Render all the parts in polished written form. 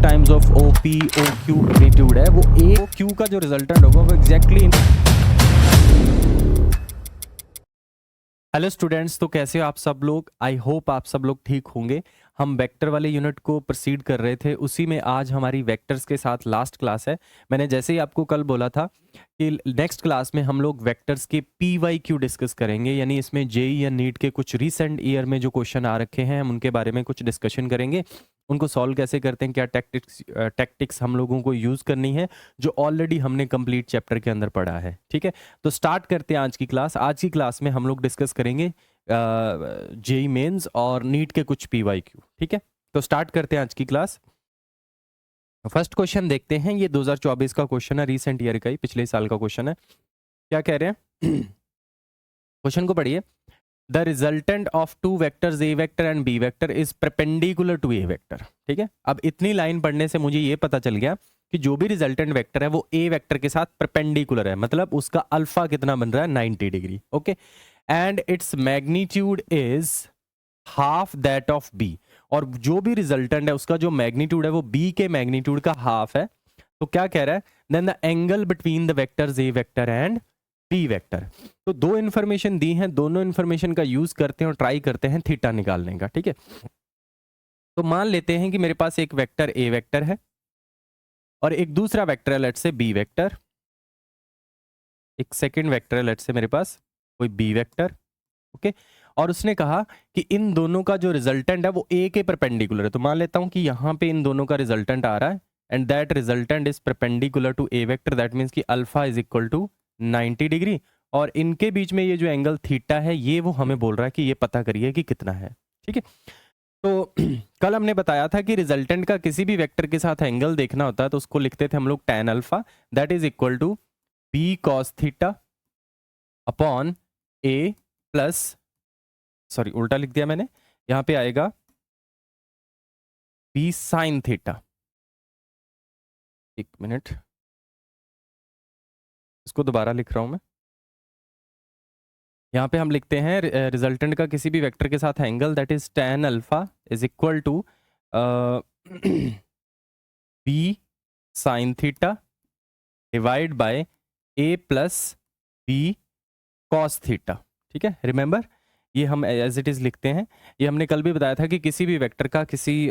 Times of O P O Q magnitude है वो ए O Q का जो रिजल्टेंट होगा वो एग्जैक्टली। हेलो स्टूडेंट्स, तो कैसे हो आप सब लोग? आई होप आप सब लोग ठीक होंगे। हम वेक्टर वाले यूनिट को प्रोसीड कर रहे थे, उसी में आज हमारी वेक्टर्स के साथ लास्ट क्लास है। मैंने जैसे ही आपको कल बोला था कि नेक्स्ट क्लास में हम लोग वेक्टर्स के PYQ डिस्कस करेंगे, यानी इसमें जेई या नीट के कुछ रिसेंट ईयर में जो क्वेश्चन आ रखे हैं हम उनके बारे में कुछ डिस्कशन करेंगे। उनको सॉल्व कैसे करते हैं, क्या टैक्टिक्स हम लोगों को यूज़ करनी है, जो ऑलरेडी हमने कंप्लीट चैप्टर के अंदर पढ़ा है। ठीक है, तो स्टार्ट करते हैं आज की क्लास। आज की क्लास में हम लोग डिस्कस करेंगे जेई मेंस और नीट के कुछ PYQ। ठीक है, तो स्टार्ट करते हैं आज की क्लास। फर्स्ट क्वेश्चन देखते हैं, ये 2024 का क्वेश्चन है, रीसेंट ईयर का ही, पिछले साल का क्वेश्चन है। क्या कह रहे हैं क्वेश्चन को पढ़िए। The resultant of two vectors A vector and B vector is perpendicular to A vector. ठीक है, अब इतनी लाइन पढ़ने से मुझे ये पता चल गया कि जो भी रिजल्टेंट वेक्टर है वो ए वेक्टर के साथ परपेंडिकुलर है, मतलब उसका अल्फा कितना बन रहा है, 90 degree. Okay, and its magnitude is half that of B, और जो भी रिजल्टेंट है उसका जो मैग्नीट्यूड है वो बी के मैग्नीट्यूड का हाफ है। तो क्या कह रहा है, then the angle between the vectors A vector and B vector. तो दो इन्फॉर्मेशन दी हैं, दोनों इन्फॉर्मेशन का यूज करते हैं और ट्राई करते हैं थीटा निकालने का। ठीक है, तो मान लेते हैं कि मेरे पास एक वेक्टर ए वेक्टर है और एक दूसरा वेक्टर है, लेट से बी वेक्टर। एक सेकंड वेक्टर है, लेट से मेरे पास कोई बी वेक्टर। ओके, और उसने कहा कि इन दोनों का जो रिजल्टेंट है वो ए के परपेंडिकुलर है। तो मान लेता हूं कि यहां पे इन दोनों का रिजल्टेंट आ रहा है and that resultant is perpendicular to A vector, that means कि alpha is equal to 90 degree, और इनके बीच में ये जो एंगल थीटा है ये वो हमें बोल रहा है कि ये पता करिए कि कितना है। ठीक है, तो कल हमने बताया था कि रिजल्टेंट का किसी भी वेक्टर के साथ एंगल देखना होता है तो उसको लिखते थे हम लोग tan alpha, that is equal to B cos theta upon A plus, sorry उल्टा लिख दिया मैंने, यहां पे आएगा बी साइन थीटा। एक मिनट, इसको दोबारा लिख रहा हूं मैं। यहां पे हम लिखते हैं रिजल्टेंट का किसी भी वेक्टर के साथ angle that is tan alpha is equal to B sine theta divide by A plus B cos theta. ठीक है, रिमेंबर ये हम एज इट इज लिखते हैं। ये हमने कल भी बताया था कि किसी भी वेक्टर का किसी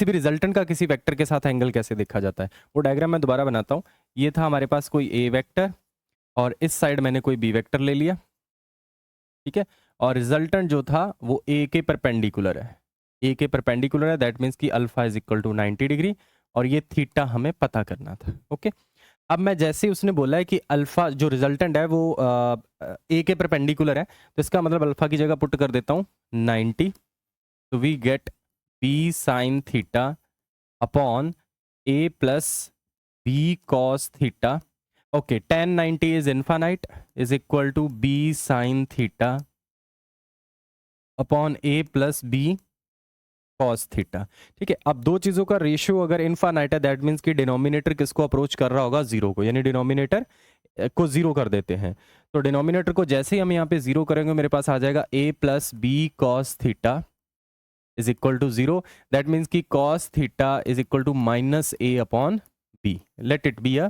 भी रिजल्टेंट का किसी वेक्टर के साथ एंगल कैसे देखा जाता है। वो डायग्राम मैं दोबारा बनाता हूँ। ये था हमारे पास कोई ए वेक्टर और इस साइड मैंने कोई बी वेक्टर ले लिया। ठीक है, और रिजल्टेंट जो था वो ए के परपेंडिकुलर है, ए के परपेंडिकुलर है, दैट मीन्स कि alpha is equal to 90 degree, और ये थीटा हमें पता करना था। ओके, अब मैं जैसे ही उसने बोला है कि अल्फा जो रिजल्टेंट है वो ए के परपेंडिकुलर है, तो इसका मतलब अल्फा की जगह पुट कर देता हूँ 90, तो we get B sine theta upon A plus B cos theta. Okay, tan 90 is infinite is equal to B sine theta upon A plus B cos theta. ठीक है, अब दो चीजों का रेशियो अगर इनफाइनाइट है दैट मींस कि denominator किसको अप्रोच कर रहा होगा, जीरो को, यानी डिनोमिनेटर को जीरो कर देते हैं। तो डिनोमिनेटर को जैसे ही हम यहाँ पे जीरो करेंगे मेरे पास आ जाएगा a plus B cos theta is equal to zero, that means कि cos theta is equal to minus A upon b. Let it be a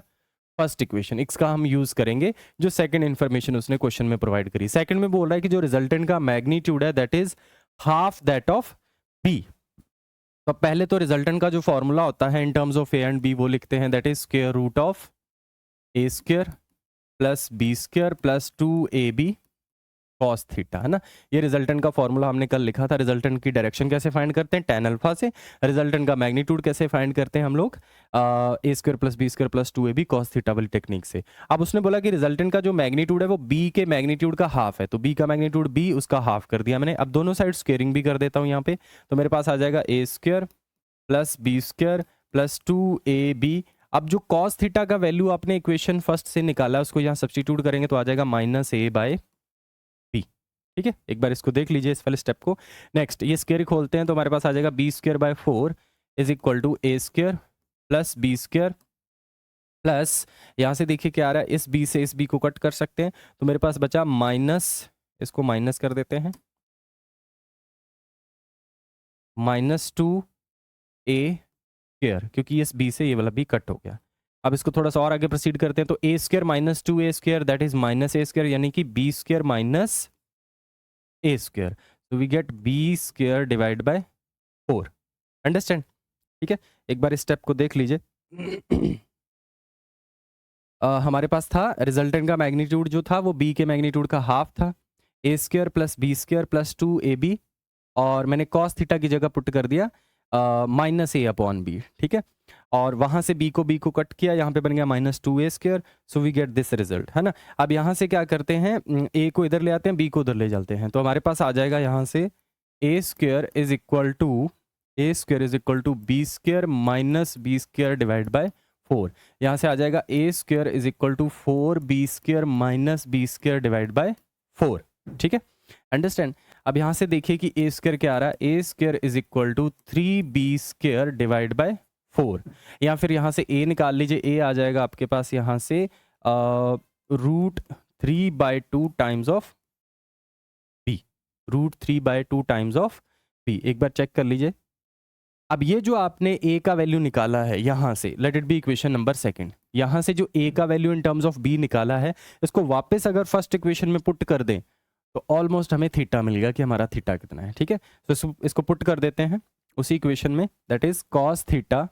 first equation. इसका हम यूज करेंगे जो सेकंड इंफॉर्मेशन उसने क्वेश्चन में प्रोवाइड करी। Second में बोल रहा है कि जो रिजल्टेंट का मैग्नीट्यूड है that is half that of B. तो पहले तो रिजल्टेंट का जो फॉर्मूला होता है in terms of A and B वो लिखते हैं, that is square root of A square plus B square plus 2ab cos theta, है ना। ये रिजल्टेंट का फॉर्मूला हमने कल लिखा था। रिजल्टेंट की डायरेक्शन कैसे फाइंड करते हैं, tan अल्फा से। रिजल्टेंट का मैग्नीट्यूड कैसे फाइंड करते हैं हम लोग, a square plus B square plus 2ab cos theta वाली टेक्निक से। अब उसने बोला कि रिजल्टेंट का जो मैग्नीट्यूड है वो बी के मैग्नीट्यूड का हाफ है, तो बी का मैग्नीट्यूड बी, उसका हाफ कर दिया मैंने। अब दोनों साइड स्क्वेयरिंग भी कर देता हूँ यहाँ पे, तो मेरे पास आ जाएगा a square plus B square plus 2ab। अब जो कॉस थीटा का वैल्यू आपने इक्वेशन फर्स्ट से निकाला उसको यहाँ सब्स्टिट्यूट करेंगे तो आ जाएगा माइनस ए बाय बी। ठीक है, एक बार इसको देख लीजिए इस वाले स्टेप को। नेक्स्ट ये स्क्वायर खोलते हैं तो हमारे पास आ जाएगा B square by 4 is equal to A square plus B square plus, यहाँ से देखिए क्या आ रहा है, इस बी से इस बी को कट कर सकते हैं तो मेरे पास बचा माइनस, इसको माइनस कर देते हैं, -2 ए स्क्वायर, क्योंकि इस बी से ये वाला बी कट हो गया। अब इसको थोड़ा सा और आगे प्रोसीड करते हैं, तो a square minus 2a² that is minus a square, यानी कि b square minus a square, तो we get b square divide by 4। Understand? ठीक है, एक बार इस स्टेप को देख लीजिए। हमारे पास था रिजल्टेंट का मैग्नीट्यूड जो था वो बी के मैग्नीट्यूड का हाफ था, a square plus B square plus 2ab, और मैंने कॉस थीटा की जगह पुट कर दिया माइनस ए अपॉन बी। ठीक है, और वहां से बी को कट किया, यहाँ पे बन गया minus 2a square, so we get this result, है ना। अब यहाँ से क्या करते हैं, ए को इधर ले आते हैं, बी को उधर ले जाते हैं, तो हमारे पास आ जाएगा यहाँ से a square is equal to b square minus b square divide by 4। यहाँ से आ जाएगा a square is equal to 4b square minus b square divide by 4। ठीक है, अंडरस्टैंड? अब यहाँ से देखिए कि ए स्क्वायर क्या आ रहा है, a square is equal to 3b square divide by 4, या फिर यहाँ से ए निकाल लीजिए, ए आ जाएगा आपके पास यहाँ से √3/2 times of B, √3/2 times of B. एक बार चेक कर लीजिए। अब ये जो आपने a का वैल्यू निकाला है यहाँ से, late it B equation number second, यहाँ से जो a का value in terms of b निकाला है, इसको वापस अगर फर्स्ट इक्वेशन में पुट कर दें तो ऑलमोस्ट हमें थीटा मिलेगा कि हमारा थीटा कितना है। ठीक है, तो इसको पुट कर देते हैं उसी इक्वेशन में, that is cos theta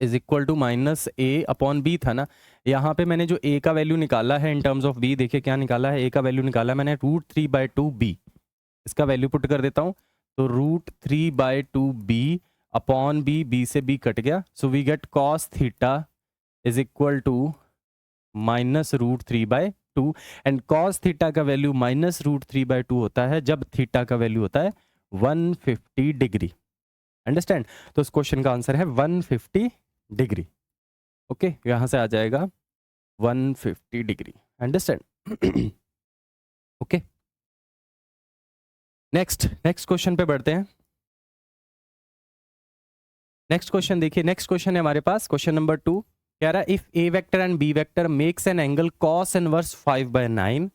is equal to minus A upon B था ना। यहाँ पे मैंने जो a का वैल्यू निकाला है इन टर्म्स ऑफ b, देखिए क्या निकाला है, a का वैल्यू निकाला है मैंने √3/2b, इसका वैल्यू पुट कर देता हूँ, तो √3/2b अपॉन बी से b कट गया, so we get cos theta is equal to minus √3/2, and cos theta का वैल्यू माइनस √3/2 होता है जब थीटा का वैल्यू होता है 150 डिग्री। अंडरस्टैंड? तो इस क्वेश्चन का आंसर है 150 डिग्री। ओके, यहां से आ जाएगा 150 degree. Understand? Okay, next question पे बढ़ते हैं। नेक्स्ट क्वेश्चन देखिए, नेक्स्ट क्वेश्चन है हमारे पास क्वेश्चन नंबर 2, कह रहा है if A vector and B vector makes an angle cos inverse 5/9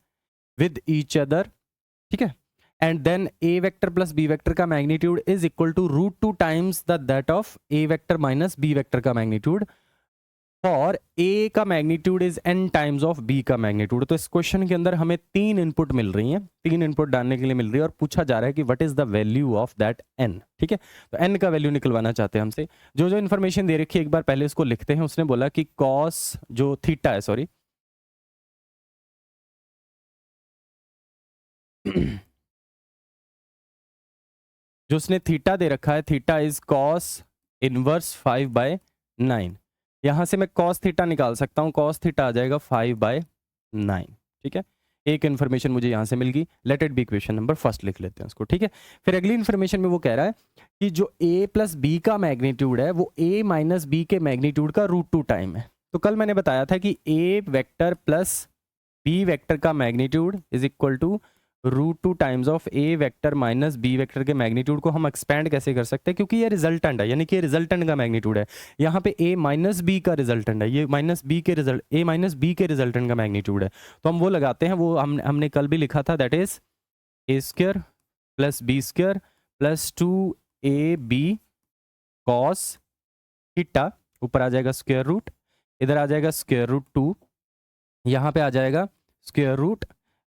with each other, ठीक है, and then a vector plus B vector का magnitude is equal to √2 times the that of A vector minus B vector का magnitude, और a का magnitude is n times of B का magnitude. तो इस question के अंदर हमें 3 इनपुट मिल रही हैं, 3 इनपुट डालने के लिए मिल रही है, और पूछा जा रहा है कि what is the value of that n। ठीक है, तो n का वैल्यू निकलवाना चाहते हैं हमसे। जो जो इन्फॉर्मेशन दे रखी है एक बार पहले इसको लिखते हैं। उसने बोला कि कॉस जो थीटा है, सॉरी जो उसने थीटा दे रखा है, थीटा इज कॉस इनवर्स 5/9। यहां से मैं कॉस थीटा निकाल सकता हूं, कॉस थीटा आ जाएगा 5/9। ठीक है, एक इन्फॉर्मेशन मुझे यहां से मिल गई। Late it B equation number first लिख लेते हैं उसको। ठीक है, फिर अगली इन्फॉर्मेशन में वो कह रहा है कि जो a प्लस बी का मैग्नीट्यूड है वो a माइनस बी के मैग्नीट्यूड का √2 टाइम है। तो कल मैंने बताया था कि a vector plus B vector का magnitude is equal to √2 times of A vector minus B vector के मैग्नीट्यूड को हम एक्सपेंड कैसे कर सकते हैं, क्योंकि ये रिजल्टेंट है, यानी कि ये रिजल्टेंट का मैग्नीट्यूड है। यहाँ पे ए माइनस बी का रिजल्टेंट है, ये माइनस बी के रिजल्ट ए माइनस बी के रिजल्टेंट का मैग्नीट्यूड है। तो हम वो लगाते हैं, वो हमने कल भी लिखा था, that is A square plus B square plus 2ab cos theta, ऊपर आ जाएगा स्क्वायर रूट, इधर आ जाएगा स्क्वायर रूट 2, यहाँ पे आ जाएगा square root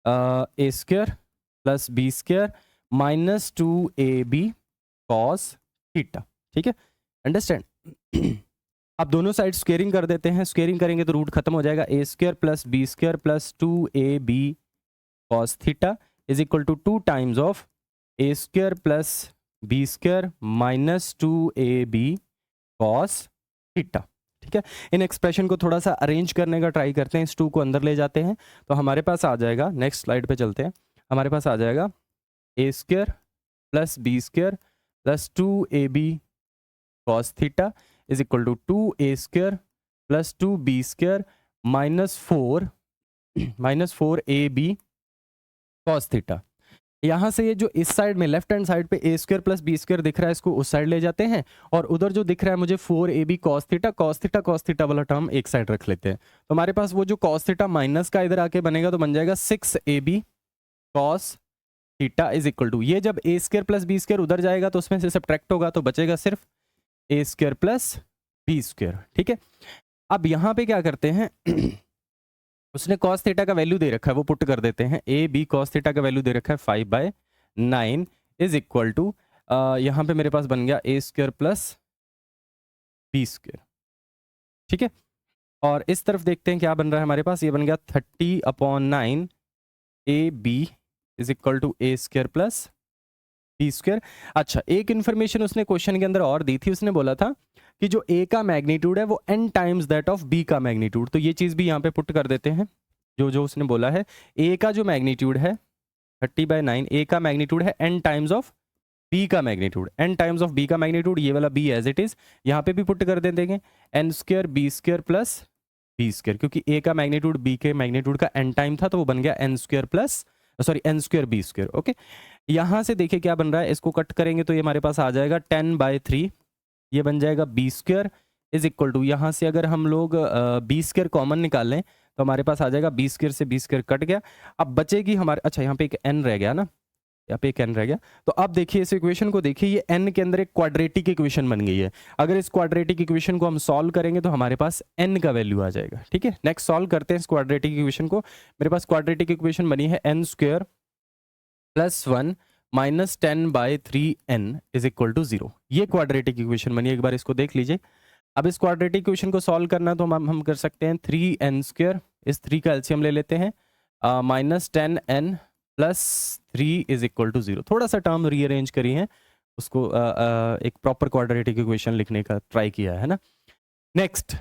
a square plus B square minus 2ab cos theta. ठीक है, अंडरस्टैंड? अब दोनों साइड स्क्वेयरिंग कर देते हैं, स्क्वेयरिंग करेंगे तो रूट खत्म हो जाएगा, a square plus B square plus 2ab cos theta is equal to 2 times of A square plus B square minus 2ab cos theta. ठीक है, इन एक्सप्रेशन को थोड़ा सा अरेंज करने का ट्राई करते हैं, इस 2 को अंदर ले जाते हैं, तो हमारे पास आ जाएगा, नेक्स्ट स्लाइड पे चलते हैं, हमारे पास आ जाएगा a square plus B square plus 2ab cos theta is equal to 2a square plus 2b square minus 4ab cos theta. यहाँ से ये जो इस साइड में लेफ्ट हैंड साइड पे ए स्क्वायर प्लस बी स्क्वायर दिख रहा है, इसको उस साइड ले जाते हैं, और उधर जो दिख रहा है मुझे 4ab कॉस थीटा वाला टर्म एक साइड रख लेते हैं। तो हमारे पास वो जो कॉस थीटा माइनस का इधर आके बनेगा तो बन जाएगा 6ab cos theta is equal to, ये जब A square plus B square उधर जाएगा तो उसमें से सब्ट्रैक्ट होगा तो बचेगा सिर्फ ए स्क्वायर प्लस बी स्क्वायर। ठीक है, अब यहाँ पे क्या करते हैं उसने कॉस थीटा का वैल्यू दे रखा है, वो पुट कर देते हैं। ए बी कॉस थीटा का वैल्यू दे रखा है 5/9 इज इक्वल टू, यहाँ पे मेरे पास बन गया ए स्क्वायर प्लस बी स्क्वायर। ठीक है, और इस तरफ देखते हैं क्या बन रहा है हमारे पास, ये बन गया 30/9 A B is equal to A square plus B square. अच्छा, एक इन्फॉर्मेशन उसने क्वेश्चन के अंदर और दी थी, उसने बोला था कि जो ए का मैग्नीट्यूड है वो n times that of B का मैग्नीट्यूड। तो ये चीज भी यहाँ पे पुट कर देते हैं, जो जो उसने बोला है। ए का जो मैग्नीट्यूड है 30/9, ए का मैग्नीट्यूड है n टाइम्स ऑफ बी का magnitude, n times of B का मैग्नीट्यूड, ये वाला b एज इट इज यहाँ पे भी पुट कर दे देंगे, n square B square plus B square, क्योंकि ए का मैग्नीट्यूड बी के मैग्नीट्यूड का n टाइम था, तो वो बन गया n square plus sorry n square B square. Okay, यहां से देखिए क्या बन रहा है, इसको कट करेंगे तो ये हमारे पास आ जाएगा 10/3, ये बन जाएगा B square is equal to, यहाँ से अगर हम लोग बी स्क्वायर कॉमन निकाल लें तो हमारे पास आ जाएगा बी स्क्वायर से बी स्क्वायर कट गया, अब बचेगी हमारे, अच्छा यहाँ पे एक n रह गया ना, यहाँ पे एक n रह गया। तो अब देखिए इस इक्वेशन को देखिए, ये n के अंदर एक क्वाड्रेटिक इक्वेशन बन गई है। अगर इस क्वाड्रेटिक इक्वेशन को हम सॉल्व करेंगे तो हमारे पास n का वैल्यू आ जाएगा। ठीक है, नेक्स्ट सॉल्व करते हैं इस क्वाड्रेटिक इक्वेशन को। मेरे पास क्वाड्रेटिक इक्वेशन बनी है n square plus 1 minus 10/3n is equal to 0। ये क्वाड्रेटिक इक्वेशन बनी है, एक बार इसको देख लीजिए। अब इस क्वाड्रेटिक इक्वेशन को सॉल्व करना तो हम कर सकते हैं 3n स्क्वायर, इस 3 का एलसीएम ले लेते हैं, minus 10n plus 3 is equal to 0। थोड़ा सा टर्म रीअरेंज करी है, उसको एक प्रॉपर क्वाड्रेटिक इक्वेशन लिखने का ट्राई किया है ना। नेक्स्ट,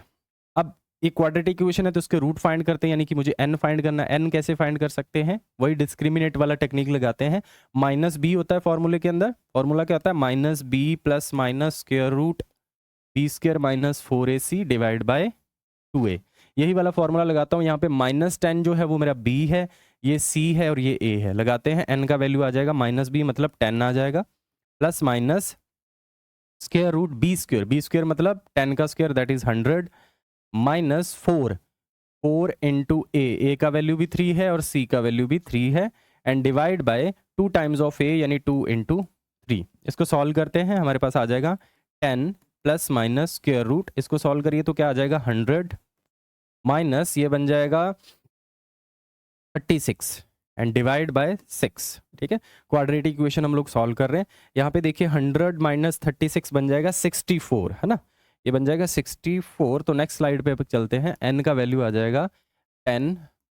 अब एक क्वाड्रेटिक इक्वेशन है तो उसके रूट फाइंड करते हैं, यानी कि मुझे n फाइंड करना है। n कैसे फाइंड कर सकते हैं, वही डिस्क्रिमिनेट वाला टेक्निक लगाते हैं। माइनस बी होता है फॉर्मूले के अंदर, फॉर्मूला क्या होता है, minus B plus minus square root B square minus 4ac divide by 2a। यही वाला फॉर्मूला लगाता हूँ। यहाँ पे -10 जो है वो मेरा b है, ये c है और ये a है। लगाते हैं, n का वैल्यू आ जाएगा -b मतलब 10 आ जाएगा, plus minus square root B square मतलब 10 का square that is 100, minus 4 into a का वैल्यू भी 3 है और c का वैल्यू भी 3 है, and divide by 2 times of a यानी 2 इंटू 3। इसको सॉल्व करते हैं, हमारे पास आ जाएगा 10 प्लस माइनस स्क्वायर रूट, इसको सॉल्व करिए तो क्या आ जाएगा 100 माइनस ये बन जाएगा 36 एंड डिवाइड बाय 6। ठीक है, क्वाड्रेटिक इक्वेशन हम लोग सॉल्व कर रहे हैं। यहाँ पे देखिए 100 माइनस 36 बन जाएगा 64, है ना, ये बन जाएगा 64। तो नेक्स्ट स्लाइड पे चलते हैं, n का वैल्यू आ जाएगा 10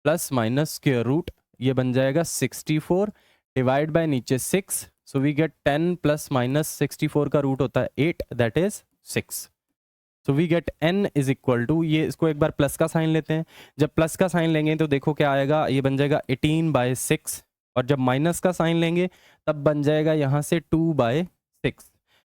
प्लस माइनस स्क्वायर रूट, ये बन जाएगा 64 डिवाइड बाय नीचे 6, so we get 10 plus minus 64 का रूट होता है 8 that is 6। So we get n is equal to, ये इसको एक बार प्लस का साइन लेते हैं, जब प्लस का साइन लेंगे तो देखो क्या आएगा, ये बन जाएगा 18/6, और जब माइनस का साइन लेंगे तब बन जाएगा यहाँ से 2/6।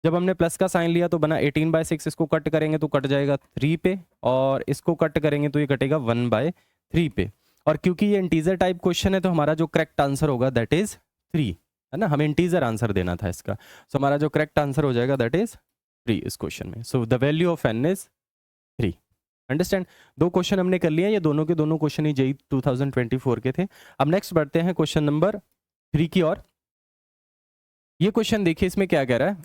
जब हमने प्लस का साइन लिया तो बना 18/6, इसको कट करेंगे तो कट जाएगा 3 पे, और इसको कट करेंगे तो ये कटेगा 1/3 पे। और क्योंकि ये इंटीजर टाइप क्वेश्चन है तो हमारा जो करेक्ट आंसर होगा दैट इज 3, है ना, हमें इंटीजर आंसर देना था इसका। सो हमारा जो करेक्ट आंसर हो जाएगा दैट इज 3 इस क्वेश्चन में। So the value of n is 3। Understand, 2 question हमने कर लिए, ये दोनों के दोनों क्वेश्चन ही जेईई 2024 के थे। अब नेक्स्ट बढ़ते हैं क्वेश्चन नंबर 3 की ओर। ये क्वेश्चन देखिए, इसमें क्या कह रहा है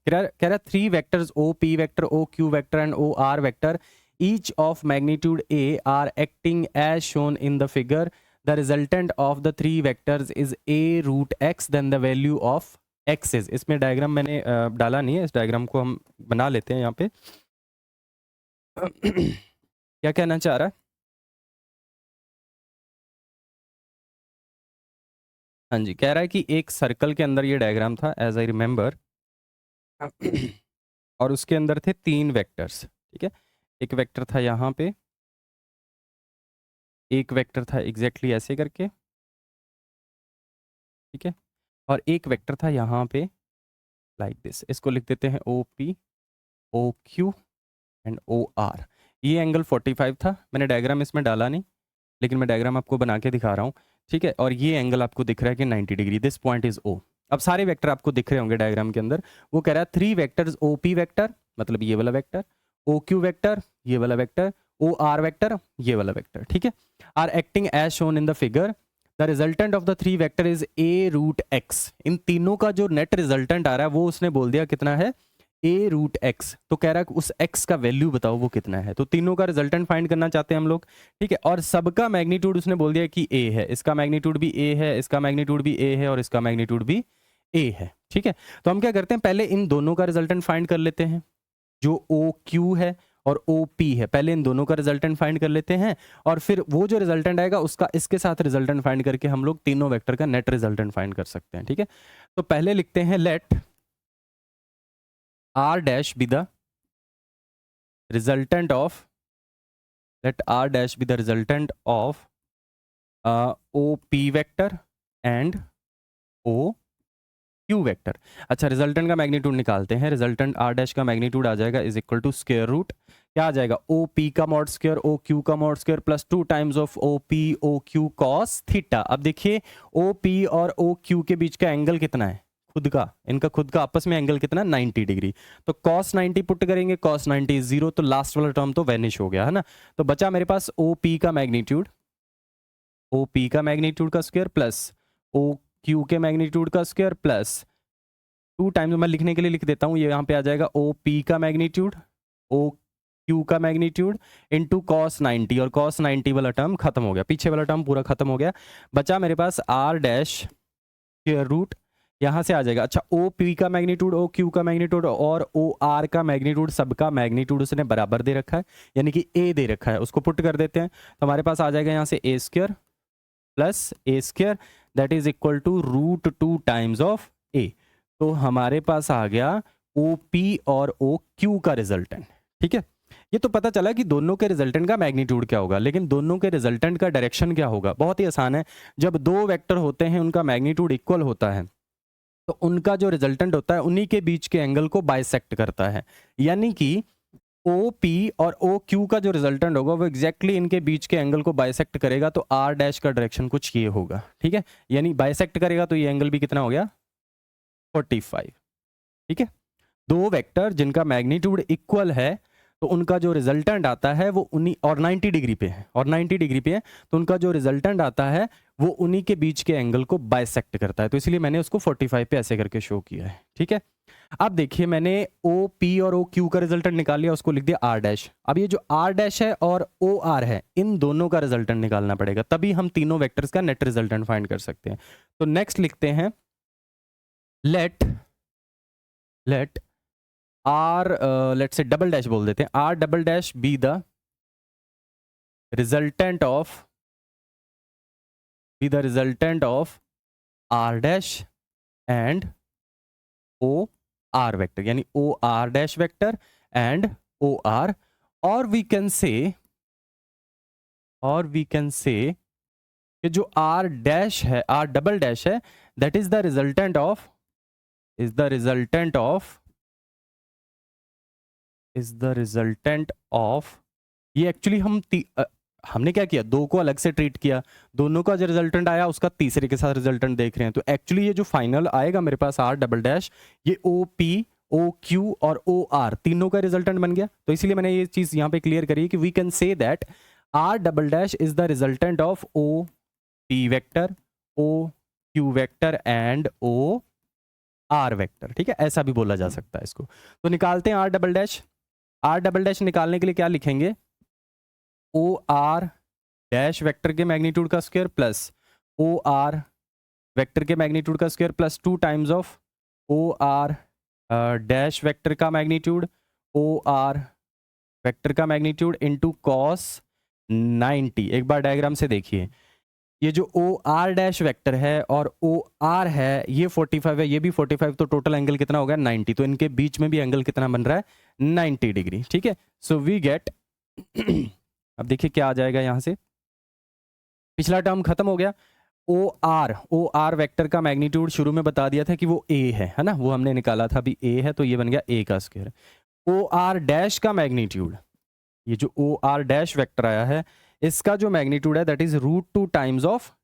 कह रहा है 3 vectors o p vector o q vector and o r vector each of magnitude a are acting as shown in the figure. The resultant of the 3 vectors is a root x, then the value of x is। इसमें diagram मैंने डाला नहीं है, इस diagram को हम बना लेते हैं यहाँ पे। क्या कहना चाह रहा है, हाँ जी, कह रहा है कि एक सर्कल के अंदर ये डायग्राम था एज आई रिमेंबर, और उसके अंदर थे 3 वेक्टर्स। ठीक है, एक वेक्टर था यहाँ पे, एक वेक्टर था एग्जैक्टली ऐसे करके, ठीक है, और एक वेक्टर था यहाँ पे लाइक दिस। इसको लिख देते हैं O P O Q and O R. ये एंगल 45 था, मैंने डायग्राम इसमें डाला नहीं, लेकिन मैं डायग्राम आपको बना के दिखा रहा हूँ। ठीक है, और ये एंगल आपको दिख रहा है कि 90 डिग्री, दिस पॉइंट इज ओ। अब सारे वेक्टर आपको दिख रहे होंगे डायग्राम के अंदर। वो कह रहा है 3 वेक्टर्स ओ पी वेक्टर मतलब ये वाला वेक्टर, ओ क्यू वेक्टर ये वाला वेक्टर, ओ आर वेक्टर ये वाला वेक्टर, ठीक है, R acting as shown in the figure. The resultant of the 3 vector is a root x। इन तीनों का जो नेट रिजल्टेंट आ रहा है वो उसने बोल दिया कितना है, ए रूट एक्स, तो कह रहा है उस एक्स का वैल्यू बताओ वो कितना है। तो तीनों का रिजल्टेंट फाइंड करना चाहते हैं हम लोग, ठीक है। और सबका मैग्नीट्यूड उसने बोल दिया कि ए है, इसका मैग्नीट्यूड भी ए है, इसका मैग्नीट्यूड भी ए है और इसका मैग्नीट्यूड भी ए है, ठीक है। तो हम क्या करते हैं, पहले इन दोनों का रिजल्टेंट फाइंड कर लेते हैं, जो ओ क्यू है और ओ पी है, पहले इन दोनों का रिजल्टेंट फाइंड कर लेते हैं और फिर वो जो रिजल्टेंट आएगा उसका इसके साथ रिजल्टेंट फाइंड करके हम लोग तीनों वेक्टर का नेट रिजल्टेंट फाइंड कर सकते हैं, ठीक है। तो पहले लिखते हैं late r dash be the resultant of OP vector and OQ vector। अच्छा, रिजल्टेंट का मैग्नीट्यूड निकालते हैं। रिजल्टेंट r डैश का मैग्नीट्यूड आ जाएगा is equal to square root, क्या आ जाएगा, OP का मॉड स्क्वायर OQ का mod square plus 2 times of OP OQ cos theta. अब देखिए OP और OQ के बीच का एंगल कितना है, खुद का, इनका खुद का आपस में एंगल कितना, 90 डिग्री। तो cos 90 पुट करेंगे, cos 90 इज 0, तो लास्ट वाला टर्म तो वैनिश हो गया है ना। तो बचा मेरे पास OP का मैग्नीट्यूड, OP का मैग्नीट्यूड का स्क्वायर प्लस OQ के मैग्नीट्यूड का स्क्वायर प्लस 2 टाइम्स, मैं लिखने के लिए लिख देता हूँ, ये यहाँ पे आ जाएगा OP का मैग्नीट्यूड OQ का मैग्नीट्यूड इनटू cos 90, और cos 90 वाला टर्म खत्म हो गया, पीछे वाला टर्म पूरा खत्म हो गया। बचा मेरे पास r डैश स्क्वायर रूट, यहाँ से आ जाएगा। अच्छा, OP का मैग्नीट्यूड OQ का मैग्नीट्यूड और OR का मैग्नीट्यूड, सबका मैग्नीट्यूड उसने बराबर दे रखा है, यानी कि A दे रखा है, उसको पुट कर देते हैं। तो हमारे पास आ जाएगा यहाँ से A square plus A square that is equal to root 2 times of A। तो हमारे पास आ गया OP और OQ का रिजल्टेंट, ठीक है। ये तो पता चला कि दोनों के रिजल्टेंट का मैग्नीट्यूड क्या होगा, लेकिन दोनों के रिजल्टेंट का डायरेक्शन क्या होगा, बहुत ही आसान है। जब दो वेक्टर होते हैं उनका मैग्नीट्यूड इक्वल होता है तो उनका जो रिजल्टेंट होता है उन्हीं के बीच के एंगल को बाइसेक्ट करता है, यानी कि OP और OQ का जो रिजल्टेंट होगा वो एग्जैक्टली इनके बीच के एंगल को बाइसेक्ट करेगा। तो R डैश का डायरेक्शन कुछ ये होगा, ठीक है, यानी बाइसेक्ट करेगा तो ये एंगल भी कितना हो गया, 45, ठीक है। दो वेक्टर जिनका मैग्नीट्यूड इक्वल है तो उनका जो रिजल्टेंट आता है वो उन्हीं, और 90 डिग्री पे है, और 90 डिग्री पे है, तो उनका जो रिजल्टेंट आता है वो उन्हीं के बीच के एंगल को बाइसेक्ट करता है। तो इसलिए मैंने उसको 45 पे ऐसे करके शो किया है, ठीक है। अब देखिए मैंने OP और OQ का रिजल्टेंट निकाल लिया, उसको लिख दिया R डैश। अब ये जो R डैश है और OR है, इन दोनों का रिजल्टेंट निकालना पड़ेगा, तभी हम तीनों वेक्टर्स का नेट रिजल्टेंट फाइंड कर सकते हैं। तो नेक्स्ट लिखते हैं लेट लेट से डबल डैश बोल देते हैं, R double dash be the resultant of R dash and OR vector, यानी OR dash vector and OR, और वी कैन से कि जो R डैश है, R डबल डैश है, that is the resultant of ये एक्चुअली हमने क्या किया, दो को अलग से ट्रीट किया, दोनों का जो रिजल्टेंट आया उसका तीसरे के साथ रिजल्टेंट देख रहे हैं। तो एक्चुअली ये जो फाइनल आएगा मेरे पास R डबल डैश, ये OP OQ और OR तीनों का रिजल्टेंट बन गया। तो इसलिए मैंने ये चीज यहाँ पे क्लियर करी कि we can say that R double dash is the resultant of OP vector OQ vector and OR vector, ठीक है, ऐसा भी बोला जा सकता है इसको। तो निकालते हैं R डबल डैश निकालने के लिए क्या लिखेंगे, OR डैश वेक्टर के मैग्नीट्यूड का स्क्वायर प्लस OR वेक्टर के मैग्नीट्यूड का square plus 2 times of OR dash vector का मैग्नीट्यूड OR वेक्टर का मैग्नीट्यूड इनटू cos 90। एक बार डायग्राम से देखिए, ये जो OR डैश वेक्टर है और OR है ये 45 है, ये भी 45, तो टोटल एंगल कितना हो गया, 90। तो इनके बीच में भी एंगल कितना बन रहा है, 90 डिग्री, ठीक है। सो वी गेट अब देखिए क्या आ जाएगा, यहां से पिछला टर्म खत्म हो गया। OR वेक्टर का मैग्नीट्यूड शुरू में बता दिया था कि वो A है ना, वो हमने निकाला था, अभी A है तो ये बन गया A का स्क्वायर। OR डैश का मैग्नीट्यूड, ये जो OR डैश वेक्टर आया है इसका जो मैग्नीट्यूड है that is root 2 times of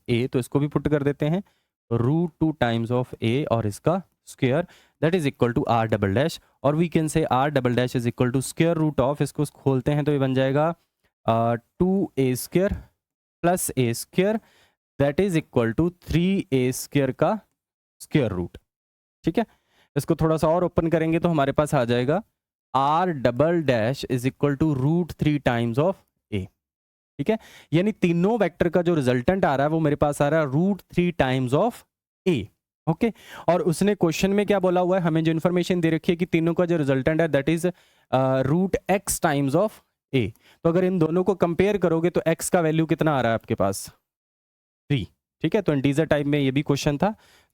A, तो इसको भी पुट कर देते हैं, रूट 2 टाइम्स ऑफ A और इसका square that is equal to R double dash, और we can say R double dash is equal to square root of, इसको खोलते हैं तो ये बन जाएगा 2A square plus A square that is equal to 3A square का square root, ठीक है। इसको थोड़ा सा और ओपन करेंगे तो हमारे पास आ जाएगा R double dash is equal to √3 times of a. ठीक है, यानी तीनों वेक्टर का जो रिजल्टेंट आ रहा है वो मेरे पास आ रहा है √3 टाइम्स ऑफ ए। ओके, और उसने क्वेश्चन में क्या बोला हुआ है, हमें जो इन्फॉर्मेशन दे रखी है कि तीनों का जो रिजल्टेंट है that is √x times of a. तो अगर इन दोनों को कंपेयर करोगे तो x का वैल्यू कितना आ रहा है आपके पास, 3। ठीक है, तो इंटीजर टाइप में ये भी क्वेश्चन था,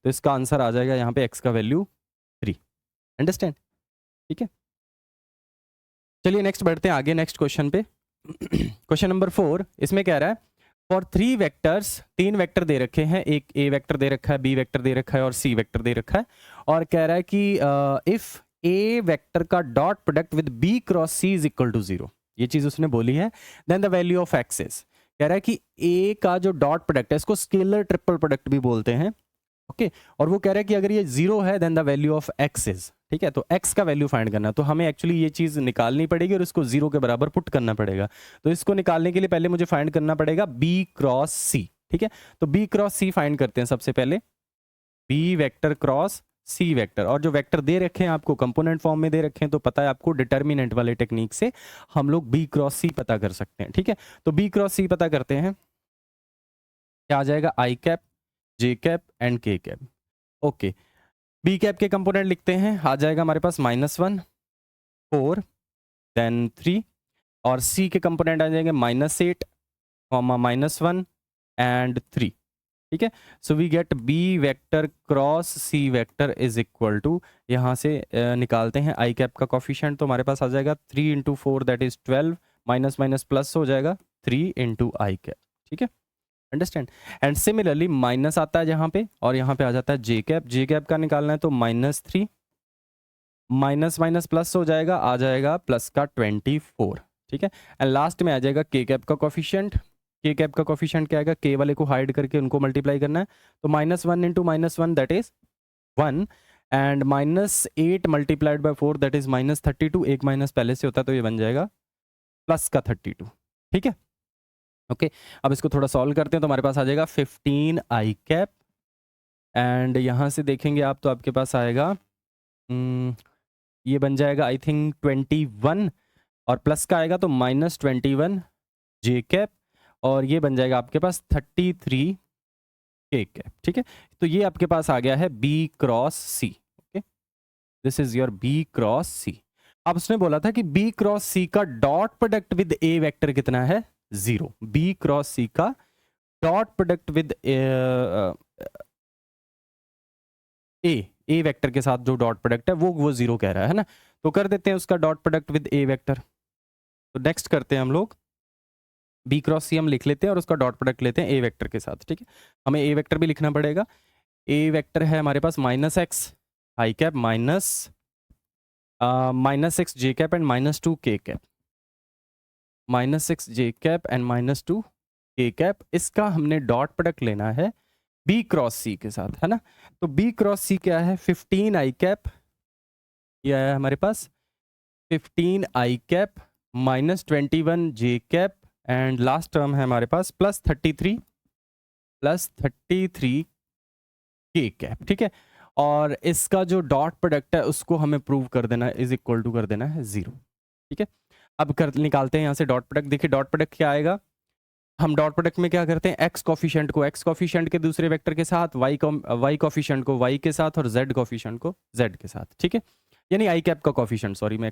तो इसका आंसर आ जाएगा यहाँ पे x का वैल्यू 3। अंडरस्टैंड? ठीक है, चलिए नेक्स्ट बढ़ते हैं आगे, नेक्स्ट क्वेश्चन पे। क्वेश्चन नंबर 4, इसमें कह रहा है फॉर 3 वेक्टर्स, 3 वेक्टर दे रखे हैं, एक ए वेक्टर दे रखा है, बी वेक्टर दे रखा है और सी वेक्टर दे रखा है, और कह रहा है कि इफ ए वेक्टर का dot product with B cross C is equal to 0, ये चीज उसने बोली है, then the value of X is. कह रहा है कि ए का जो डॉट प्रोडक्ट है, इसको स्केलर ट्रिपल प्रोडक्ट भी बोलते हैं। ओके, और वो कह रहा है कि अगर ये 0 है then the value of X is. ठीक है, तो x का वैल्यू फाइंड करना है, तो हमें एक्चुअली ये चीज निकालनी पड़ेगी और इसको 0 के बराबर पुट करना पड़ेगा। तो इसको निकालने के लिए पहले मुझे फाइंड करना पड़ेगा b क्रॉस c। ठीक है, तो b क्रॉस c फाइंड करते हैं सबसे पहले, b vector cross c vector, और जो वेक्टर दे रखे हैं आपको कंपोनेंट फॉर्म में दे रखे हैं, तो पता है आपको डिटर्मिनेंट वाले टेक्निक से हम लोग b क्रॉस c पता कर सकते हैं। ठीक है, तो b क्रॉस c पता करते हैं, क्या आ जाएगा, i cap, j cap and k cap. Okay, B cap के कंपोनेंट लिखते हैं, आ जाएगा हमारे पास -1, 4, देन 3, और सी के कंपोनेंट आ जाएंगे -8, -1 एंड 3। ठीक है, so we get B vector cross C vector is equal to, यहाँ से निकालते हैं आई कैप का कॉफिशिएंट, तो हमारे पास आ जाएगा 3 × 4 that is 12, minus minus plus हो जाएगा 3 × आई कैप। ठीक है, अंडरस्टैंड। एंड सिमिलरली माइनस आता है यहाँ पे, और यहाँ पे आ जाता है जे कैप, जे कैप का निकालना है तो -3, माइनस माइनस प्लस हो जाएगा, आ जाएगा प्लस का 24। ठीक है, एंड लास्ट में आ जाएगा के कैप का कोफिशिएंट। के कैप का कोफिशिएंट क्या आएगा, के वाले को हाइड करके उनको मल्टीप्लाई करना है, तो -1 × -1 that is 1, and -8 multiplied by 4 that is -32, एक माइनस पहले से होता है तो ये बन जाएगा प्लस का 32। ठीक है, ओके, अब इसको थोड़ा सॉल्व करते हैं, तो हमारे पास आ जाएगा 15 आई कैप, एंड यहाँ से देखेंगे आप तो आपके पास आएगा ये बन जाएगा आई थिंक 21, और प्लस का आएगा तो -21 जे कैप, और ये बन जाएगा आपके पास 33 के कैप। ठीक है, तो ये आपके पास आ गया है b cross c. Okay, this is your b cross c. अब उसने बोला था कि बी क्रॉस सी का dot product with a vector कितना है, 0। बी क्रॉस सी का dot product with a vector के साथ जो डॉट प्रोडक्ट है वो 0 कह रहा है ना, तो कर देते हैं उसका dot product with a vector. तो नेक्स्ट करते हैं हम लोग, बी क्रॉस सी हम लिख लेते हैं और उसका डॉट प्रोडक्ट लेते हैं ए वेक्टर के साथ। ठीक है, हमें ए वेक्टर भी लिखना पड़ेगा। ए वेक्टर है हमारे पास -x I cap, -6 J cap and -2 के कैप, -6 जे कैप एंड -2 के कैप। इसका हमने डॉट प्रोडक्ट लेना है बी क्रॉस सी के साथ, है ना। तो बी क्रॉस सी क्या है, 15 आई कैप, ये आया हमारे पास 15 i cap -21 j cap, and last term है हमारे पास +33 के कैप। ठीक है, और इसका जो डॉट प्रोडक्ट है उसको हमें प्रूव कर देना है, इज इक्वल टू कर देना है 0। ठीक है, अब कर निकालते हैं यहाँ से डॉट प्रोडक्ट। देखिए डॉट प्रोडक्ट क्या आएगा, हम डॉट प्रोडक्ट में क्या करते हैं, एक्स कॉफिशिएंट को एक्स कॉफिशिएंट के दूसरे वेक्टर के साथ, वाई कॉफिशिएंट को वाई के साथ, और जेड कॉफिशिएंट को जेड के साथ। ठीक है, यानी आई कैप का कॉफिशिएंट, सॉरी मैं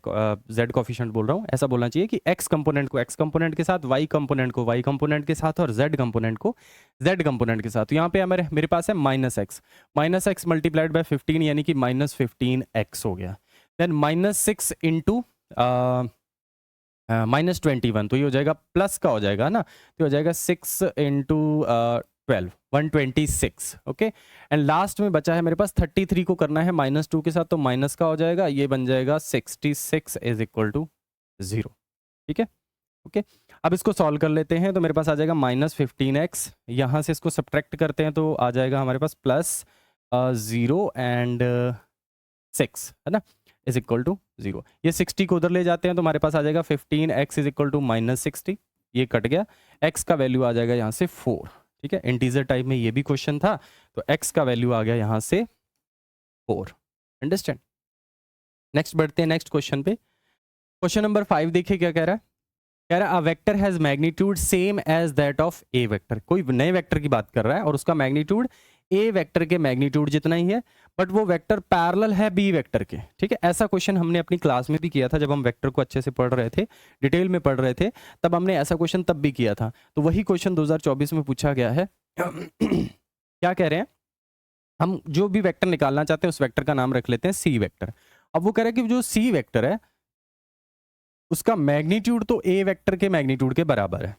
जेड कॉफिशिएंट बोल रहा हूँ, ऐसा बोलना चाहिए कि एक्स कंपोनेंट को एक्स कंपोनेंट के साथ, वाई कंपोनेंट को वाई कंपोनेंट के साथ, और जेड कंपोनेंट को जेड कंपोनेंट के साथ। तो यहाँ पे मेरे पास है -x मल्टीप्लाइड बाय 15 यानी कि -15x हो गया, देन -6 इंटू -21, तो ये हो जाएगा प्लस का हो जाएगा ना, तो हो जाएगा 6 × 12 126। ओके, एंड लास्ट में बचा है मेरे पास 33 को करना है -2 के साथ, तो माइनस का हो जाएगा, ये बन जाएगा 66 इज इक्वल टू 0। ठीक है, ओके, अब इसको सॉल्व कर लेते हैं, तो मेरे पास आ जाएगा -15x, यहाँ से इसको सब्ट्रैक्ट करते हैं तो आ जाएगा हमारे पास +0 एंड 6, है ना, इज इक्वल टू 0। ये 60 को उधर ले जाते हैं तो हमारे पास आ जाएगा 15x इज इक्वल टू -60, ये कट गया, x का वैल्यू आ जाएगा यहाँ से 4। ठीक है, इंटीजर टाइप में ये भी क्वेश्चन था, तो x का वैल्यू आ गया यहाँ से 4। अंडरस्टैंड। नेक्स्ट बढ़ते हैं नेक्स्ट क्वेश्चन पे। क्वेश्चन नंबर 5 देखिए क्या कह रहा है। कह रहा है a vector has magnitude same as that of A vector. कोई नए वेक्टर की बात कर रहा है और उसका मैग्नीट्यूड ए वेक्टर के मैग्नीट्यूड जितना ही है, बट वो वेक्टर पैरेलल है बी वेक्टर के। ठीक है, ऐसा क्वेश्चन हमने अपनी क्लास में भी किया था जब हम वेक्टर को अच्छे से पढ़ रहे थे, डिटेल में पढ़ रहे थे, तब हमने ऐसा क्वेश्चन तब भी किया था। तो वही क्वेश्चन 2024 में पूछा गया है। क्या कह रहे हैं, हम जो भी वेक्टर निकालना चाहते हैं उस वेक्टर का नाम रख लेते हैं सी वेक्टर। अब वो कह रहा है कि जो सी वेक्टर है उसका मैग्नीट्यूड तो ए वेक्टर के मैग्नीट्यूड के बराबर है,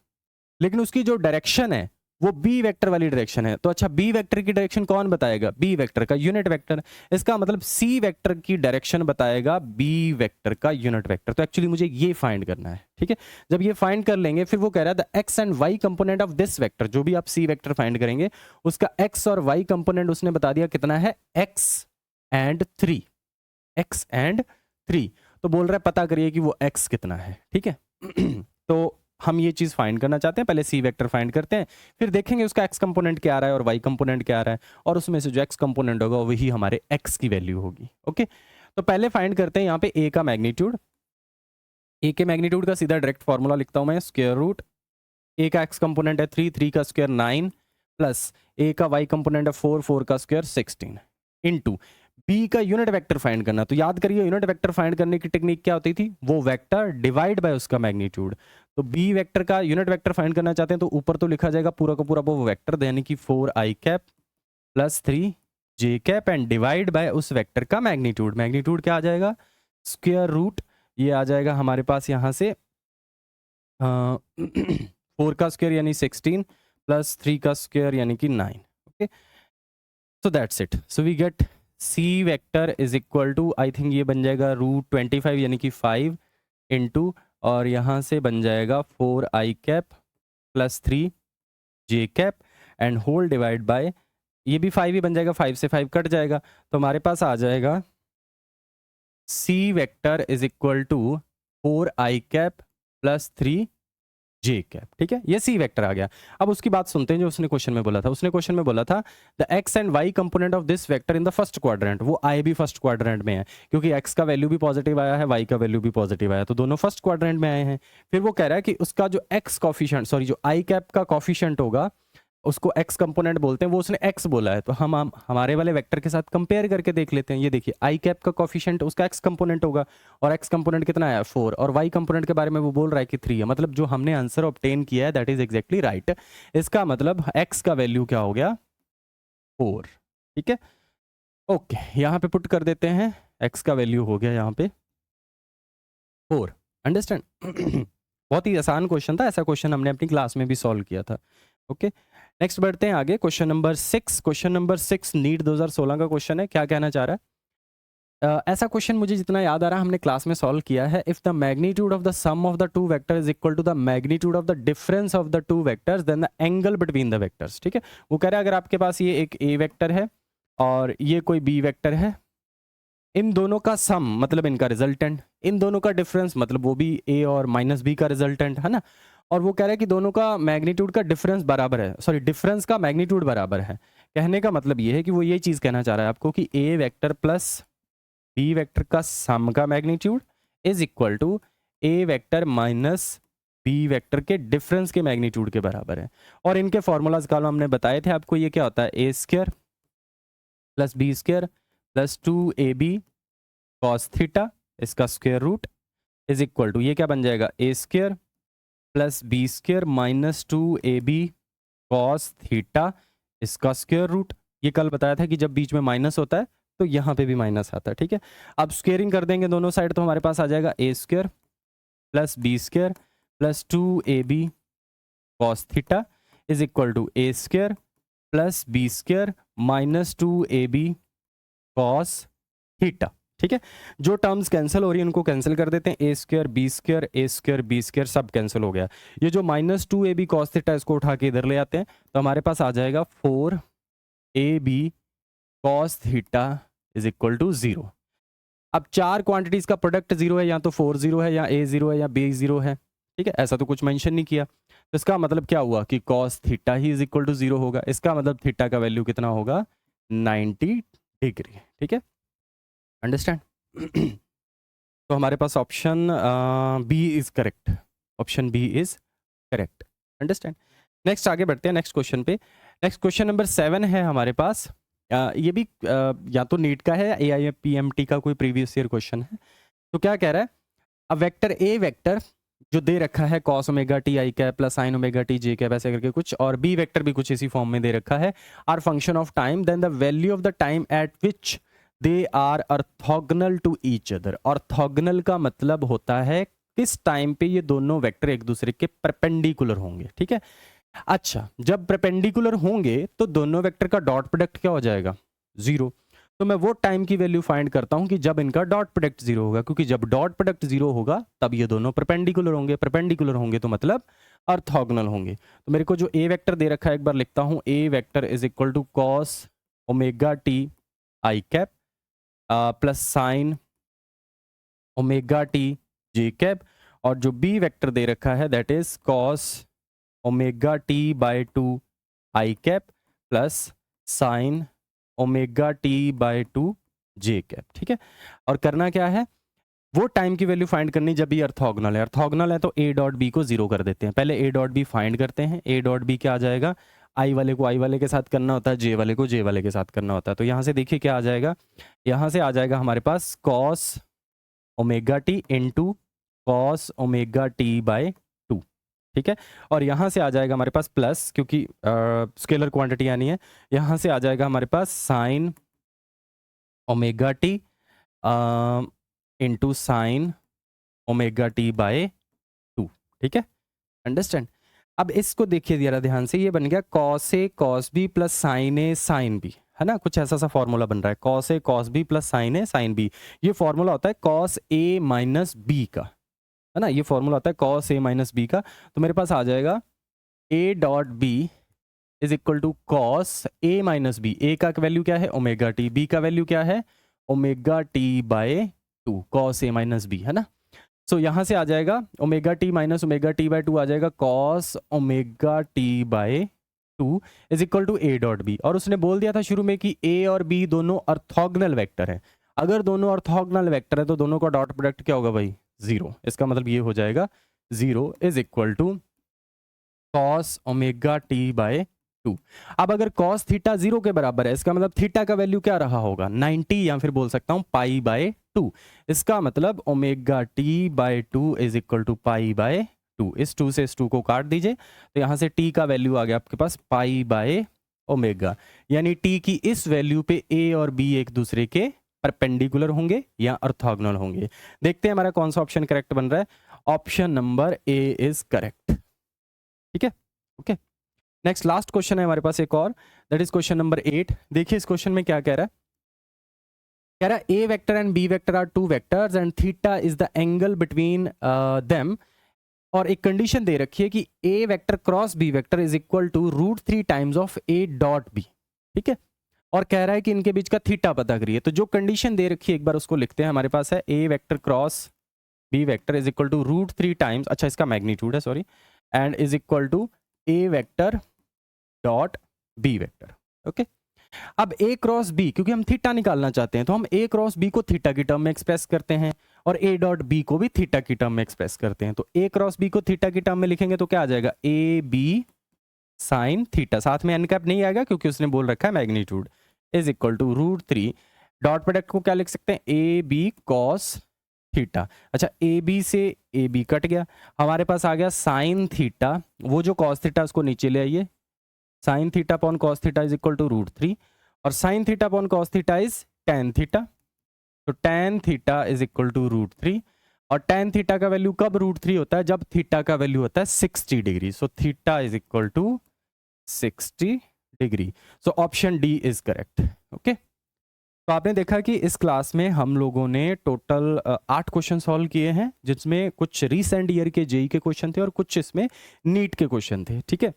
लेकिन उसकी जो डायरेक्शन है वो बी वेक्टर वाली डायरेक्शन है। तो अच्छा, बी वेक्टर की डायरेक्शन कौन बताएगा? बी वेक्टर का यूनिट वेक्टर। इसका मतलब सी वेक्टर की डायरेक्शन बताएगा बी वेक्टर का यूनिट वेक्टर। तो एक्चुअली मुझे ये फाइंड करना है। ठीक है, जब ये फाइंड कर लेंगे फिर वो कह रहा है the X and Y component of this vector, जो भी आप सी वेक्टर फाइंड करेंगे उसका एक्स और वाई कंपोनेंट उसने बता दिया कितना है, एक्स एंड 3। X and 3। तो बोल रहा है पता करिए कि वो x कितना है। ठीक है। तो हम ये चीज फाइंड करना चाहते हैं, पहले सी वेक्टर फाइंड करते हैं, फिर देखेंगे उसका x कंपोनेंट क्या आ रहा है और y कंपोनेंट क्या आ रहा है, और उसमें से जो x कंपोनेंट होगा वही हमारे x की वैल्यू होगी। ओके, तो पहले फाइंड करते हैं यहाँ पे a का मैग्नीट्यूड। a के मैग्नीट्यूड का सीधा डायरेक्ट फॉर्मूला लिखता हूं मैं, स्क्वायर रूट a का x कंपोनेंट है 3, 3 का स्क्वायर 9, प्लस a का y कंपोनेंट है 4, 4 का स्क्वायर 16, इनटू बी का यूनिट वेक्टर फाइंड करना। तो याद करिए यूनिट वेक्टर फाइंड करने की टेक्निक क्या होती थी, वो वेक्टर डिवाइड बाय उसका मैग्नीट्यूड। तो बी वेक्टर का यूनिट वेक्टर फाइंड करना चाहते हैं तो ऊपर तो लिखा जाएगा पूरा का पूरा वो वेक्टर, यानी कि 4i cap plus 3j cap and divide by उस वेक्टर का मैग्नीट्यूड। मैग्नीट्यूड क्या आ जाएगा, स्क्वायर रूट, ये आ जाएगा हमारे पास यहाँ से 4 का स्क्वायर यानी 16 प्लस 3 का स्क्वायर यानी कि 9। Okay, so that's it. So we get C vector is equal to, I think ये बन जाएगा √25 यानी कि 5 इंटू, और यहाँ से बन जाएगा 4i cap plus 3j cap and whole divide by, ये भी 5 ही बन जाएगा, 5 से 5 कट जाएगा, तो हमारे पास आ जाएगा c vector is equal to 4i cap plus 3j cap. ठीक है, ये सी वेक्टर आ गया। अब उसकी बात सुनते हैं जो उसने क्वेश्चन में बोला था। उसने क्वेश्चन में बोला था the X and Y component of this vector in the first quadrant. वो आई भी फर्स्ट क्वाड्रेंट में है, क्योंकि एक्स का वैल्यू भी पॉजिटिव आया है, वाई का वैल्यू भी पॉजिटिव आया, तो दोनों फर्स्ट क्वाड्रेंट में आए हैं। फिर वो कह रहा है कि उसका जो एक्स कॉफिशिएंट, सॉरी जो आई कैप का कॉफिशिएंट होगा उसको एक्स कंपोनेंट बोलते हैं, वो उसने एक्स बोला है, तो हम हमारे वाले वेक्टर के साथ कंपेयर करके देख लेते हैं। ये देखिए आई कैप का कॉफिशिएंट उसका एक्स कंपोनेंट होगा, और एक्स कंपोनेंट कितना है 4, और वाई कंपोनेंट के बारे में वो बोल रहा है कि 3 है। मतलब जो हमने आंसर ऑब्टेन किया है दैट इज एग्जैक्टली राइट। इसका मतलब एक्स का वैल्यू क्या हो गया, 4। ठीक है, ओके, यहाँ पे पुट कर देते हैं, एक्स का वैल्यू हो गया यहाँ पे 4। अंडरस्टैंड। बहुत ही आसान क्वेश्चन था, ऐसा क्वेश्चन हमने अपनी क्लास में भी सॉल्व किया था। ओके, नेक्स्ट बढ़ते हैं आगे, question number 6। Question number 6 NEET 2016 का क्वेश्चन है। क्या कहना चाह रहा है, ऐसा क्वेश्चन मुझे जितना याद आ रहा है हमने क्लास में सॉल्व किया है। If the magnitude of the sum of the two vector is equal to the magnitude of the difference of the two vectors then the angle between the vectors. ठीक है, वो कह रहा है अगर आपके पास ये एक ए वेक्टर है और ये कोई बी वेक्टर है, इन दोनों का सम मतलब इनका रिजल्टेंट, इन दोनों का डिफरेंस मतलब वो भी ए और माइनस बी का रिजल्टेंट है ना, और वो कह रहा है कि दोनों का मैग्नीट्यूड का डिफरेंस बराबर है, सॉरी डिफरेंस का मैग्नीट्यूड बराबर है। कहने का मतलब ये है कि वो ये चीज़ कहना चाह रहा है आपको कि ए वेक्टर प्लस बी वेक्टर का सम का magnitude is equal to A vector minus B vector के डिफरेंस के मैग्नीट्यूड के बराबर है। और इनके फॉर्मूलाज का हमने बताए थे आपको, ये क्या होता है, a square plus B square plus 2ab cos theta इसका square root is equal to, ये क्या बन जाएगा, a square plus B square minus 2ab cos theta इसका स्क्वायर रूट। ये कल बताया था कि जब बीच में माइनस होता है तो यहाँ पे भी माइनस आता है। ठीक है, अब स्क्वेयरिंग कर देंगे दोनों साइड तो हमारे पास आ जाएगा a square plus B square plus 2ab cos theta is equal to A square plus B square minus 2ab cos theta. ठीक है, जो टर्म्स कैंसिल हो रही है उनको कैंसिल कर देते हैं, ए स्क्वायर बी स्क्वायर सब कैंसिल हो गया। ये जो माइनस 2ab कॉस थीटा इसको उठा के इधर ले आते हैं तो हमारे पास आ जाएगा 4ab cos theta is equal to 0। अब चार क्वांटिटीज का प्रोडक्ट 0 है, या तो 4 0 है या a 0 है या b 0 है। ठीक है, ऐसा तो कुछ मेंशन नहीं किया, तो इसका मतलब क्या हुआ कि कॉस थीटा ही इज इक्वल टू 0 होगा। इसका मतलब थीटा का वैल्यू कितना होगा, 90 डिग्री। ठीक है, अंडरस्टैंड? तो हमारे पास option b is correct, option b is correct. Understand? Next आगे बढ़ते हैं नेक्स्ट क्वेश्चन पे। नेक्स्ट क्वेश्चन नंबर 7 है हमारे पास। ये भी या तो नीट का है या AIPMT का कोई प्रीवियस ईयर क्वेश्चन है। तो क्या कह रहा है, अब वेक्टर ए वेक्टर जो दे रखा है cos omega t i cap plus sin omega t j cap ऐसे करके कुछ, और बी वेक्टर भी कुछ इसी फॉर्म में दे रखा है, are function of time, then the value of the time at which they are orthogonal to each other. Orthogonal का मतलब होता है किस टाइम पे ये दोनों वेक्टर एक दूसरे के परपेंडिकुलर होंगे। ठीक है, अच्छा जब परपेंडिकुलर होंगे तो दोनों वेक्टर का डॉट प्रोडक्ट क्या हो जाएगा, जीरो। तो मैं वो टाइम की वैल्यू फाइंड करता हूं कि जब इनका डॉट प्रोडक्ट जीरो होगा, क्योंकि जब डॉट प्रोडक्ट जीरो होगा तब ये दोनों परपेंडिकुलर होंगे, परपेंडिकुलर होंगे तो मतलब ऑर्थोगोनल होंगे। तो मेरे को जो ए वेक्टर दे रखा है एक बार लिखता हूं, a vector is equal to cos omega t i cap plus sine omega t j cap, और जो बी वेक्टर दे रखा है that is cos omega T by two i cap plus sine omega T by two j cap. ठीक है, और करना क्या है, वो टाइम की वैल्यू फाइंड करनी जब ये ऑर्थोगोनल है। ऑर्थोगोनल है तो ए डॉट बी को जीरो कर देते हैं। पहले ए डॉट बी फाइंड करते हैं। ए डॉट बी क्या आ जाएगा, आई वाले को आई वाले के साथ करना होता है, जे वाले को जे वाले के साथ करना होता है। तो यहाँ से देखिए क्या आ जाएगा, यहाँ से आ जाएगा हमारे पास cos omega t into cos omega T by two. ठीक है, और यहाँ से आ जाएगा हमारे पास प्लस, क्योंकि स्केलर क्वांटिटी आनी है, यहाँ से आ जाएगा हमारे पास sine omega t into sine omega T by two. ठीक है, अंडरस्टैंड? अब इसको देखिए जरा ध्यान से, ये बन गया cos A cos B plus sign A sine B, है ना, कुछ ऐसा सा फॉर्मूला बन रहा है, cos A cos B plus sign A sine B. ये फॉर्मूला होता है कॉस ए माइनस बी का, है ना, ये फॉर्मूला होता है कॉस ए माइनस बी का। तो मेरे पास आ जाएगा a dot b is equal to cos a minus b. A का वैल्यू क्या है, ओमेगा टी, बी का वैल्यू क्या है, omega T by two, cos a minus b, है ना। सो यहां से आ जाएगा omega t minus omega T by two, आ जाएगा cos omega T by two is equal to a dot b. और उसने बोल दिया था शुरू में कि ए और बी दोनों ऑर्थोगोनल वेक्टर है। अगर दोनों ऑर्थोगोनल वेक्टर है तो दोनों का डॉट प्रोडक्ट क्या होगा भाई, जीरो। इसका मतलब ये हो जाएगा zero is equal to cos omega T by two. अब अगर कॉस थीटा जीरो के बराबर है, इसका मतलब थीटा का वैल्यू क्या रहा होगा, 90, या फिर बोल सकता हूं पाई बाय टू। इसका मतलब omega T by two is equal to pi by two. इस टू से इस टू को काट दीजिए, तो यहां से टी का वैल्यू आ गया आपके पास पाई बाय ओमेगा, यानी टी की इस वैल्यू पे ए और बी एक दूसरे के परपेंडिकुलर होंगे या ऑर्थोगोनल होंगे। देखते हैं हमारा कौन सा ऑप्शन करेक्ट बन रहा है। Option number A is correct. ठीक है, ओके। नेक्स्ट लास्ट क्वेश्चन है हमारे पास एक और, दैट इज क्वेश्चन नंबर 8। देखिए इस क्वेश्चन में क्या कह रहा है, कह रहा है a vector and B vector are two vectors and theta is the angle between them, और एक कंडीशन दे रखी है कि ए vector cross b vector is equal to √3 times of a dot b. ठीक है, और कह रहा है कि इनके बीच का थीटा पता करिए। तो जो कंडीशन दे रखी है एक बार उसको लिखते हैं। हमारे पास है a vector cross b vector is equal to √3 times, अच्छा इसका मैग्नीट्यूड है sorry, and is equal to A vector dot b vector. Okay, अब ए क्रॉस बी, क्योंकि हम थीटा निकालना चाहते हैं तो हम ए क्रॉस बी को थीटा की टर्म में एक्सप्रेस करते हैं और ए डॉट बी को भी थीटा की टर्म में एक्सप्रेस करते हैं। तो ए क्रॉस बी को थीटा की टर्म में लिखेंगे तो क्या आ जाएगा, ए बी साइन थीटा, साथ में एन कैप नहीं आएगा क्योंकि उसने बोल रखा है magnitude, is equal to √3, dot product को क्या लिख सकते हैं, ए बी कॉस थीटा। अच्छा ए बी से ए बी कट गया, हमारे पास आ गया साइन थीटा, वो जो कॉस थीटा उसको नीचे ले आइए, sine theta upon cos theta is equal to √3, और sine theta upon cos theta is tan theta, तो tan theta is equal to √3, और टेन थीटा का वैल्यू कब √3 होता है, जब थीटा का वैल्यू होता है 60 degree. So theta is equal to 60 degree. So option D is correct. Okay, तो आपने देखा कि इस क्लास में हम लोगों ने टोटल 8 क्वेश्चन सॉल्व किए हैं, जिसमें कुछ रीसेंट ईयर के जेई के क्वेश्चन थे और कुछ इसमें नीट के क्वेश्चन थे। ठीक है,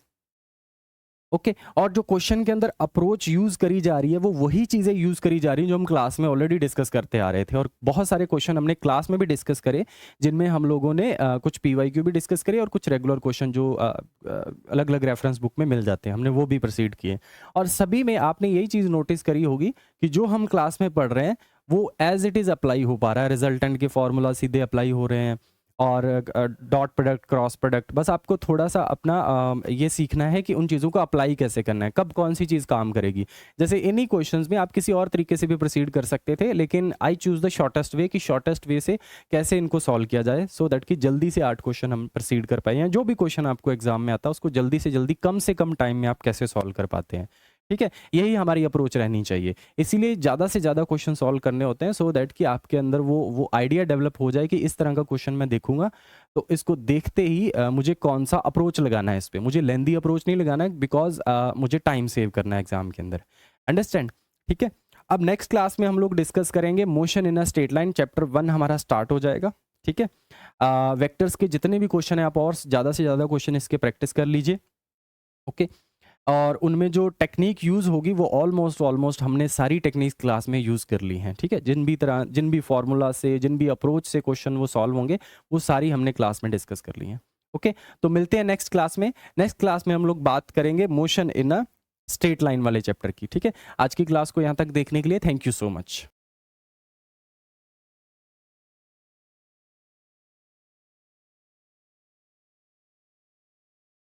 ओके, और जो क्वेश्चन के अंदर अप्रोच यूज करी जा रही है वो वही चीजें यूज करी जा रही हैं जो हम क्लास में ऑलरेडी डिस्कस करते आ रहे थे, और बहुत सारे क्वेश्चन हमने क्लास में भी डिस्कस करे, जिनमें हम लोगों ने कुछ पीवाईक्यू भी डिस्कस करे और कुछ रेगुलर क्वेश्चन जो अलग अलग रेफरेंस बुक में मिल जाते हैं हमने वो भी प्रोसीड किए। और सभी में आपने यही चीज नोटिस करी होगी कि जो हम क्लास में पढ़ रहे हैं वो एज इट इज़ अप्लाई हो पा रहा है, रिजल्टेंट के फॉर्मूला सीधे अप्लाई हो रहे हैं, और डॉट प्रोडक्ट, क्रॉस प्रोडक्ट, बस आपको थोड़ा सा अपना ये सीखना है कि उन चीज़ों को अप्लाई कैसे करना है, कब कौन सी चीज़ काम करेगी। जैसे इन्हीं क्वेश्चंस में आप किसी और तरीके से भी प्रोसीड कर सकते थे, लेकिन आई चूज़ द शॉर्टेस्ट वे, कि शॉर्टेस्ट वे से कैसे इनको सॉल्व किया जाए, सो दैट कि जल्दी से 8 क्वेश्चन हम प्रोसीड कर पाए, या जो भी क्वेश्चन आपको एग्जाम में आता है उसको जल्दी से जल्दी कम से कम टाइम में आप कैसे सॉल्व कर पाते हैं। ठीक है, यही हमारी अप्रोच रहनी चाहिए। इसीलिए ज़्यादा से ज़्यादा क्वेश्चन सॉल्व करने होते हैं, सो दैट कि आपके अंदर वो आइडिया डेवलप हो जाए कि इस तरह का क्वेश्चन मैं देखूंगा तो इसको देखते ही मुझे कौन सा अप्रोच लगाना है, इस पे मुझे लेंदी अप्रोच नहीं लगाना है, बिकॉज मुझे टाइम सेव करना है एग्जाम के अंदर। अंडरस्टैंड? ठीक है, अब नेक्स्ट क्लास में हम लोग डिस्कस करेंगे motion in a straight line, chapter 1 हमारा स्टार्ट हो जाएगा। ठीक है, वेक्टर्स के जितने भी क्वेश्चन है आप और ज़्यादा से ज़्यादा क्वेश्चन इसके प्रैक्टिस कर लीजिए। ओके, और उनमें जो टेक्निक यूज़ होगी वो ऑलमोस्ट हमने सारी टेक्निक्स क्लास में यूज़ कर ली हैं। ठीक है, जिन भी फार्मूला से, जिन भी अप्रोच से क्वेश्चन वो सॉल्व होंगे, वो सारी हमने क्लास में डिस्कस कर ली हैं। ओके, तो मिलते हैं नेक्स्ट क्लास में। नेक्स्ट क्लास में हम लोग बात करेंगे motion in a straight line वाले चैप्टर की। ठीक है, आज की क्लास को यहाँ तक देखने के लिए थैंक यू सो मच।